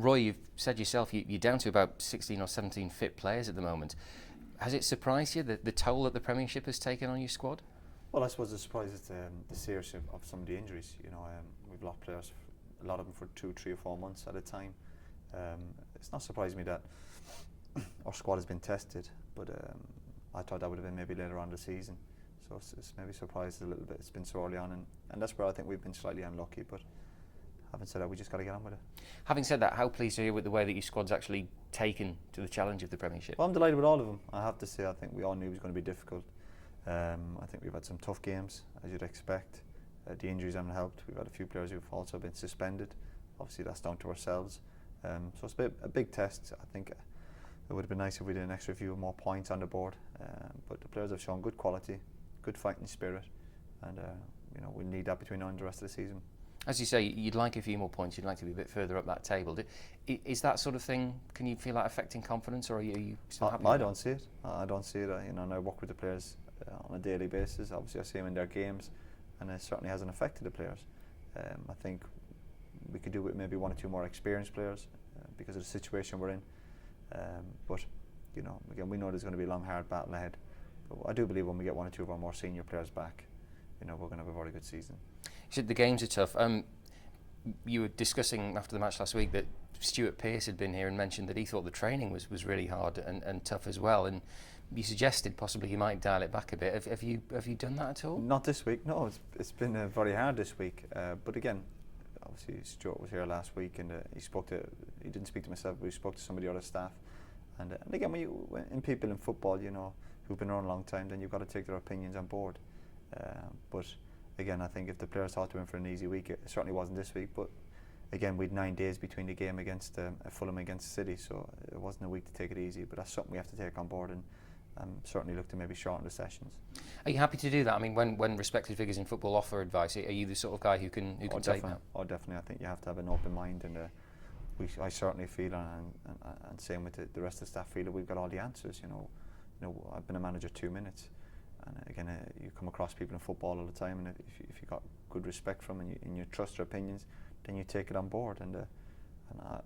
Roy, you've said yourself you're down to about 16 or 17 fit players at the moment. Has it surprised you the toll that the Premiership has taken on your squad? Well, I suppose the surprise is the seriousness of some of the injuries. We've lost players, a lot of them for 2, 3 or 4 months at a time. It's not surprising me that our squad has been tested, but I thought that would have been maybe later on in the season. So it's maybe surprised a little bit. It's been so early on, and that's where I think we've been slightly unlucky. But having said that, we just got to get on with it. Having said that, how pleased are you with the way that your squad's actually taken to the challenge of the Premiership? Well, I'm delighted with all of them. I have to say, I think we all knew it was going to be difficult. I think we've had some tough games, as you'd expect. The injuries haven't helped. We've had a few players who've also been suspended. Obviously, that's down to ourselves. So it's a big test. I think it would have been nice if we did an extra few more points on the board. But the players have shown good quality, good fighting spirit, and we'll need that between now and the rest of the season. As you say, you'd like a few more points. You'd like to be a bit further up that table. Is that sort of thing? Can you feel that affecting confidence, or are you still happy? I don't see it. I don't see it. And I work with the players on a daily basis. Obviously, I see them in their games, and it certainly hasn't affected the players. I think we could do with maybe 1 or 2 more experienced players because of the situation we're in. But again, we know there's going to be a long, hard battle ahead. But I do believe when we get 1 or 2 of our more senior players back, we're going to have a very good season. You said the games are tough. You were discussing after the match last week that Stuart Pearce had been here and mentioned that he thought the training was really hard and tough as well. And you suggested possibly you might dial it back a bit. Have you done that at all? Not this week. No, it's been very hard this week. But again, obviously Stuart was here last week, and he didn't speak to myself, but he spoke to some of the other staff. And again, when people in football, who've been around a long time, then you've got to take their opinions on board. But again, I think if the players thought they were in for an easy week, it certainly wasn't this week. But again, we had 9 days between the game against Fulham against City, so it wasn't a week to take it easy. But that's something we have to take on board, and certainly look to maybe shorten the sessions. Are you happy to do that? I mean, when respected figures in football offer advice, are you the sort of guy who can take that? Oh, definitely. I think you have to have an open mind, and I certainly feel, and same with the rest of the staff, feel that we've got all the answers. I've been a manager 2 minutes. And again, you come across people in football all the time, and if you got good respect from them and you trust their opinions, then you take it on board. And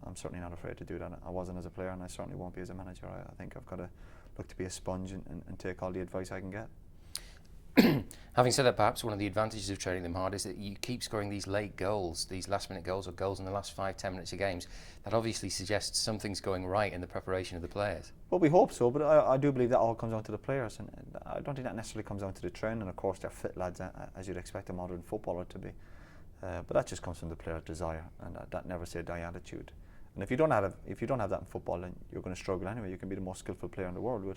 I'm certainly not afraid to do that. I wasn't as a player, and I certainly won't be as a manager. I think I've got to look to be a sponge and take all the advice I can get. Having said that, perhaps one of the advantages of training them hard is that you keep scoring these late goals, these last-minute goals, or goals in the last 5-10 minutes of games. That obviously suggests something's going right in the preparation of the players. Well, we hope so, but I do believe that all comes down to the players, and I don't think that necessarily comes down to the training. Of course, they're fit lads, as you'd expect a modern footballer to be. But that just comes from the player's desire, and that never say die attitude. And if you don't have that in football, then you're going to struggle anyway. You can be the most skillful player in the world, but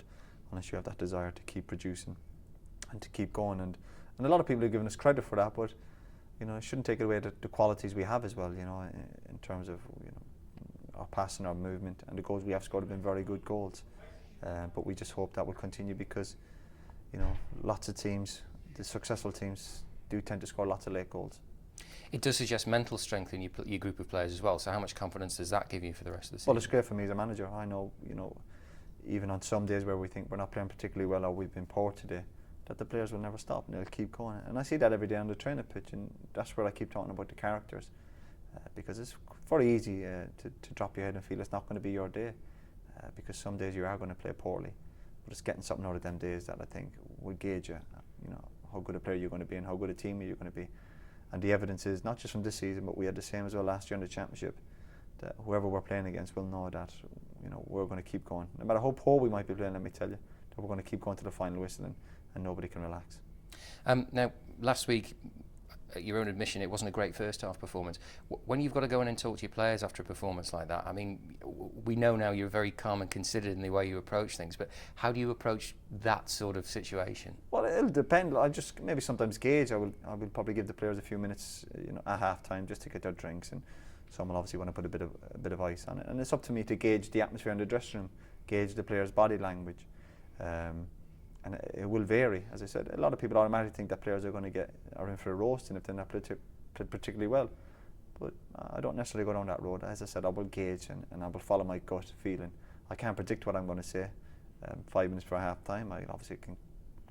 unless you have that desire to keep producing and to keep going, and a lot of people are giving us credit for that, but it shouldn't take away the qualities we have as well. In terms of our passing, our movement, and the goals we have scored have been very good goals. But we just hope that will continue, because lots of teams, the successful teams, do tend to score lots of late goals. It does suggest mental strength in your group of players as well. So how much confidence does that give you for the rest of the season? Well, it's great for me as a manager. I know, even on some days where we think we're not playing particularly well, or we've been poor today, that the players will never stop and they'll keep going. And I see that every day on the training pitch, and that's where I keep talking about the characters, because it's very easy to drop your head and feel it's not going to be your day, because some days you are going to play poorly, but it's getting something out of them days that I think will gauge how good a player you're going to be and how good a team you're going to be. And the evidence is, not just from this season, but we had the same as well last year in the Championship, that whoever we're playing against will know that we're going to keep going. No matter how poor we might be playing, let me tell you, that we're going to keep going to the final whistle, and nobody can relax. Now, last week, at your own admission, it wasn't a great first half performance. When you've got to go in and talk to your players after a performance like that, I mean, we know now you're very calm and considered in the way you approach things, but how do you approach that sort of situation? Well, it'll depend. I just maybe sometimes gauge. I will probably give the players a few minutes, at half time, just to get their drinks, and some will obviously want to put a bit of ice on it. And it's up to me to gauge the atmosphere in the dressing room, gauge the players' body language. And it will vary. As I said, a lot of people automatically think that players are in for a roasting if they're not played particularly well. But I don't necessarily go down that road. As I said, I will gauge and I will follow my gut feeling. I can't predict what I'm going to say 5 minutes before half time. I obviously can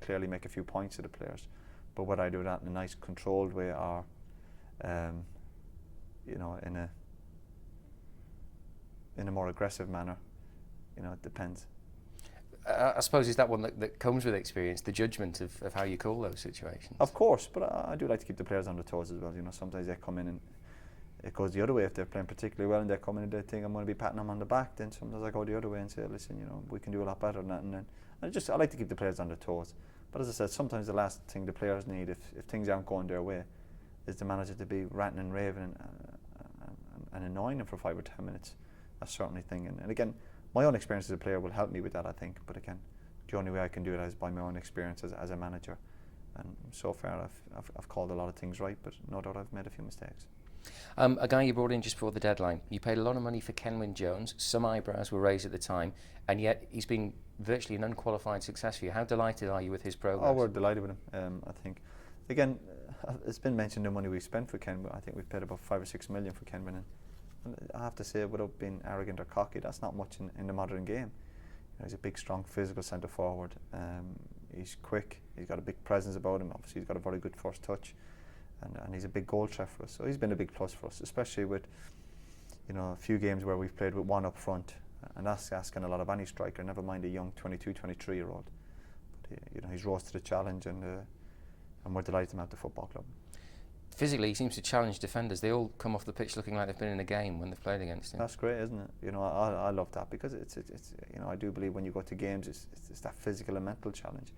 clearly make a few points to the players. But whether I do that in a nice controlled way, or in in a more aggressive manner. It depends. I suppose is that one that comes with experience, the judgment of how you call those situations. Of course, but I do like to keep the players on their toes as well. Sometimes they come in and it goes the other way if they're playing particularly well and they come in and they think I'm going to be patting them on the back. Then sometimes I go the other way and say, listen, we can do a lot better than that. And then I like to keep the players on their toes. But as I said, sometimes the last thing the players need, if things aren't going their way, is the manager to be ranting and raving and annoying them for 5 or 10 minutes. That's certainly a thing. And again, my own experience as a player will help me with that, I think. But again, the only way I can do it is by my own experience as a manager. And so far, I've called a lot of things right, but no doubt I've made a few mistakes. A guy you brought in just before the deadline. You paid a lot of money for Kenwyne Jones. Some eyebrows were raised at the time, and yet he's been virtually an unqualified success for you. How delighted are you with his progress? Oh, we're delighted with him. I think, again, it's been mentioned the money we spent for Kenwyne. I think we've paid about 5 or 6 million for Kenwyne. And I have to say, without being arrogant or cocky, that's not much in the modern game. He's a big, strong, physical centre forward. He's quick. He's got a big presence about him. Obviously, he's got a very good first touch, and he's a big goal threat for us. So he's been a big plus for us, especially with a few games where we've played with one up front, and that's asking a lot of any striker. Never mind a young 22, 23-year-old. But he's rose to the challenge, and we're delighted to him at the football club. Physically, he seems to challenge defenders. They all come off the pitch looking like they've been in a game when they've played against him. That's great, isn't it? I love that because it's I do believe when you go to games, it's that physical and mental challenge.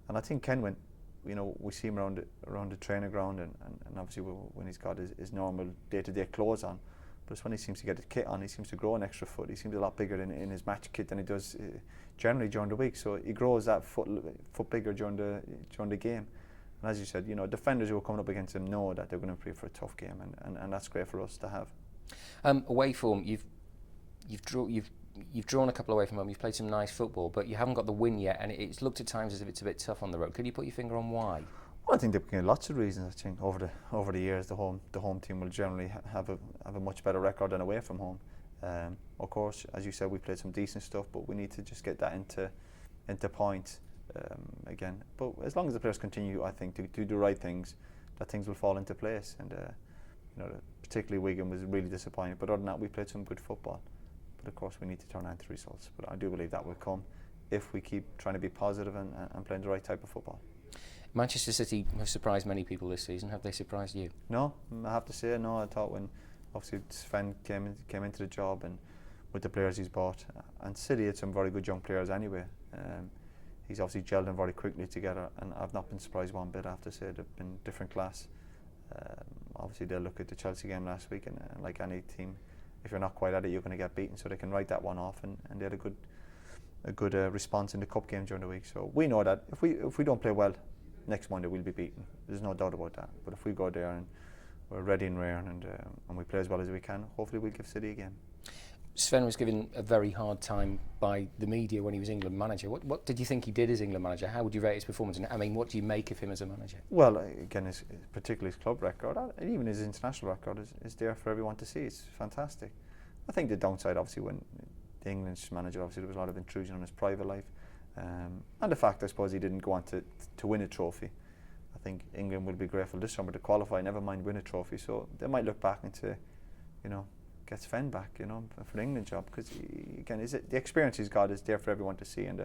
And I think Kenwyne, we see him around the training ground, and obviously when he's got his normal day-to-day clothes on, but it's when he seems to get his kit on, he seems to grow an extra foot. He seems a lot bigger in his match kit than he does generally during the week. So he grows that foot bigger during the game. And as you said, defenders who are coming up against him know that they're going to play for a tough game, and that's great for us to have. Away form, you've drawn a couple away from home. You've played some nice football, but you haven't got the win yet, and it's looked at times as if it's a bit tough on the road. Can you put your finger on why? Well, I think there have been lots of reasons. I think over the years, the home team will generally have a much better record than away from home. Of course, as you said, we played some decent stuff, but we need to just get that into points. Again, but as long as the players continue, I think, to do the right things, that things will fall into place. And particularly Wigan was really disappointing. But other than that, we played some good football. But of course, we need to turn that into results. But I do believe that will come if we keep trying to be positive and playing the right type of football. Manchester City have surprised many people this season. Have they surprised you? No, I have to say no. I thought when obviously Sven came into the job and with the players he's bought, and City had some very good young players anyway. He's obviously gelled them very quickly together, and I've not been surprised one bit. I have to say they've been different class. Obviously they'll look at the Chelsea game last week, and like any team, if you're not quite at it, you're going to get beaten. So they can write that one off, and they had a good response in the cup game during the week. So we know that if we don't play well next Monday, we'll be beaten. There's no doubt about that. But if we go there and we're ready and raring and we play as well as we can, hopefully we'll give City a game. Sven was given a very hard time by the media when he was England manager. What did you think he did as England manager? How would you rate his performance? And I mean, what do you make of him as a manager? Well, again, particularly his club record, and even his international record is there for everyone to see. It's fantastic. I think the downside, obviously, when the English manager, obviously there was a lot of intrusion on his private life, and the fact, I suppose, he didn't go on to win a trophy. I think England will be grateful this summer to qualify, never mind win a trophy. So they might look back and say, get Sven back, for the England job, because again, the experience he's got is there for everyone to see, and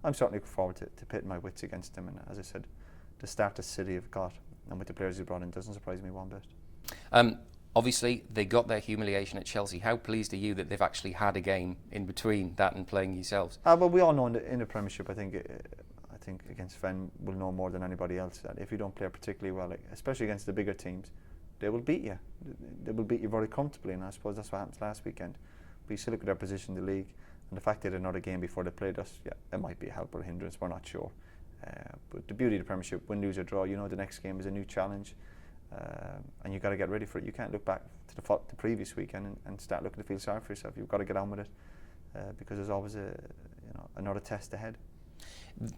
I'm certainly looking forward to pitting my wits against him. And as I said, the start that City have got, and with the players he brought in, doesn't surprise me one bit. Obviously, they got their humiliation at Chelsea. How pleased are you that they've actually had a game in between that and playing yourselves? Well, we all know in the Premiership, I think against Sven, we'll know more than anybody else that if you don't play particularly well, especially against the bigger teams, they will beat you. They will beat you very comfortably, and I suppose that's what happened last weekend. But you still look at their position in the league, and the fact they had another game before they played us, it might be a help or a hindrance, we're not sure. But the beauty of the Premiership, win, lose or draw, the next game is a new challenge, and you've got to get ready for it. You can't look back to the previous weekend and start looking to feel sorry for yourself. You've got to get on with it, because there's always another test ahead.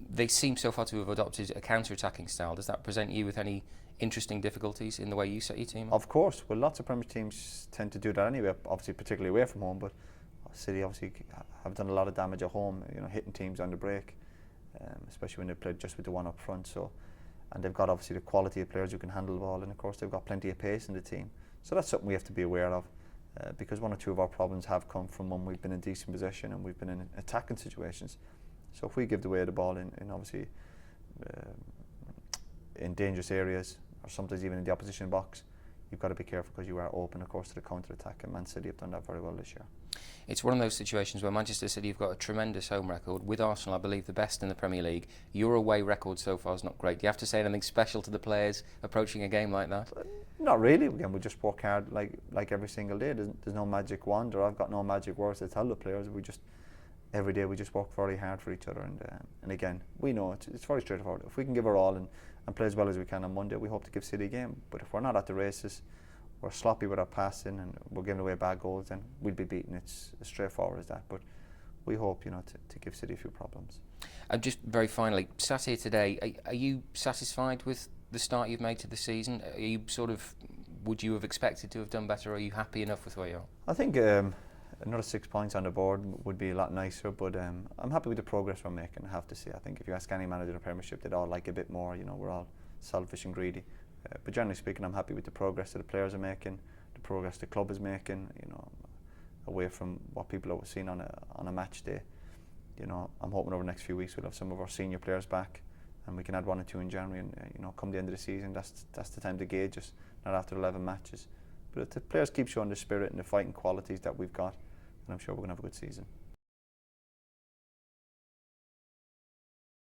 They seem so far to have adopted a counter-attacking style. Does that present you with any interesting difficulties in the way you set your team up? Of course. Well, lots of Premier teams tend to do that anyway, obviously particularly away from home, but City obviously have done a lot of damage at home, hitting teams on the break, especially when they played just with the one up front. So, and they've got obviously the quality of players who can handle the ball, and of course they've got plenty of pace in the team. So that's something we have to be aware of. because one or two of our problems have come from when we've been in decent possession and we've been in attacking situations. So if we give away the ball in obviously in dangerous areas, or sometimes even in the opposition box, you've got to be careful because you are open, of course, to the counter-attack, and Man City have done that very well this year. It's one of those situations where Manchester City have got a tremendous home record. With Arsenal, I believe the best in the Premier League. Your away record so far is not great. Do you have to say anything special to the players approaching a game like that? Not really. Again, we just work hard like every single day. There's no magic wand, or I've got no magic words to tell the players. Every day we just work very hard for each other, and again, we know it's very straightforward. If we can give our all and play as well as we can on Monday, we hope to give City a game. But if we're not at the races, we're sloppy with our passing and we're giving away bad goals, then we'll be beaten. It's as straightforward as that. But we hope, to give City a few problems. And just very finally, sat here today, are you satisfied with the start you've made to the season? Are you would you have expected to have done better, or are you happy enough with where you are? I think another 6 points on the board would be a lot nicer, but I'm happy with the progress we're making, I have to say. I think if you ask any manager in the Premiership, they'd all like a bit more. We're all selfish and greedy. But generally speaking, I'm happy with the progress that the players are making, the progress the club is making, away from what people are seeing on a match day. I'm hoping over the next few weeks we'll have some of our senior players back, and we can add 1 or 2 in January, and come the end of the season, that's the time to gauge us, not after 11 matches. But if the players keep showing the spirit and the fighting qualities that we've got, then I'm sure we're going to have a good season.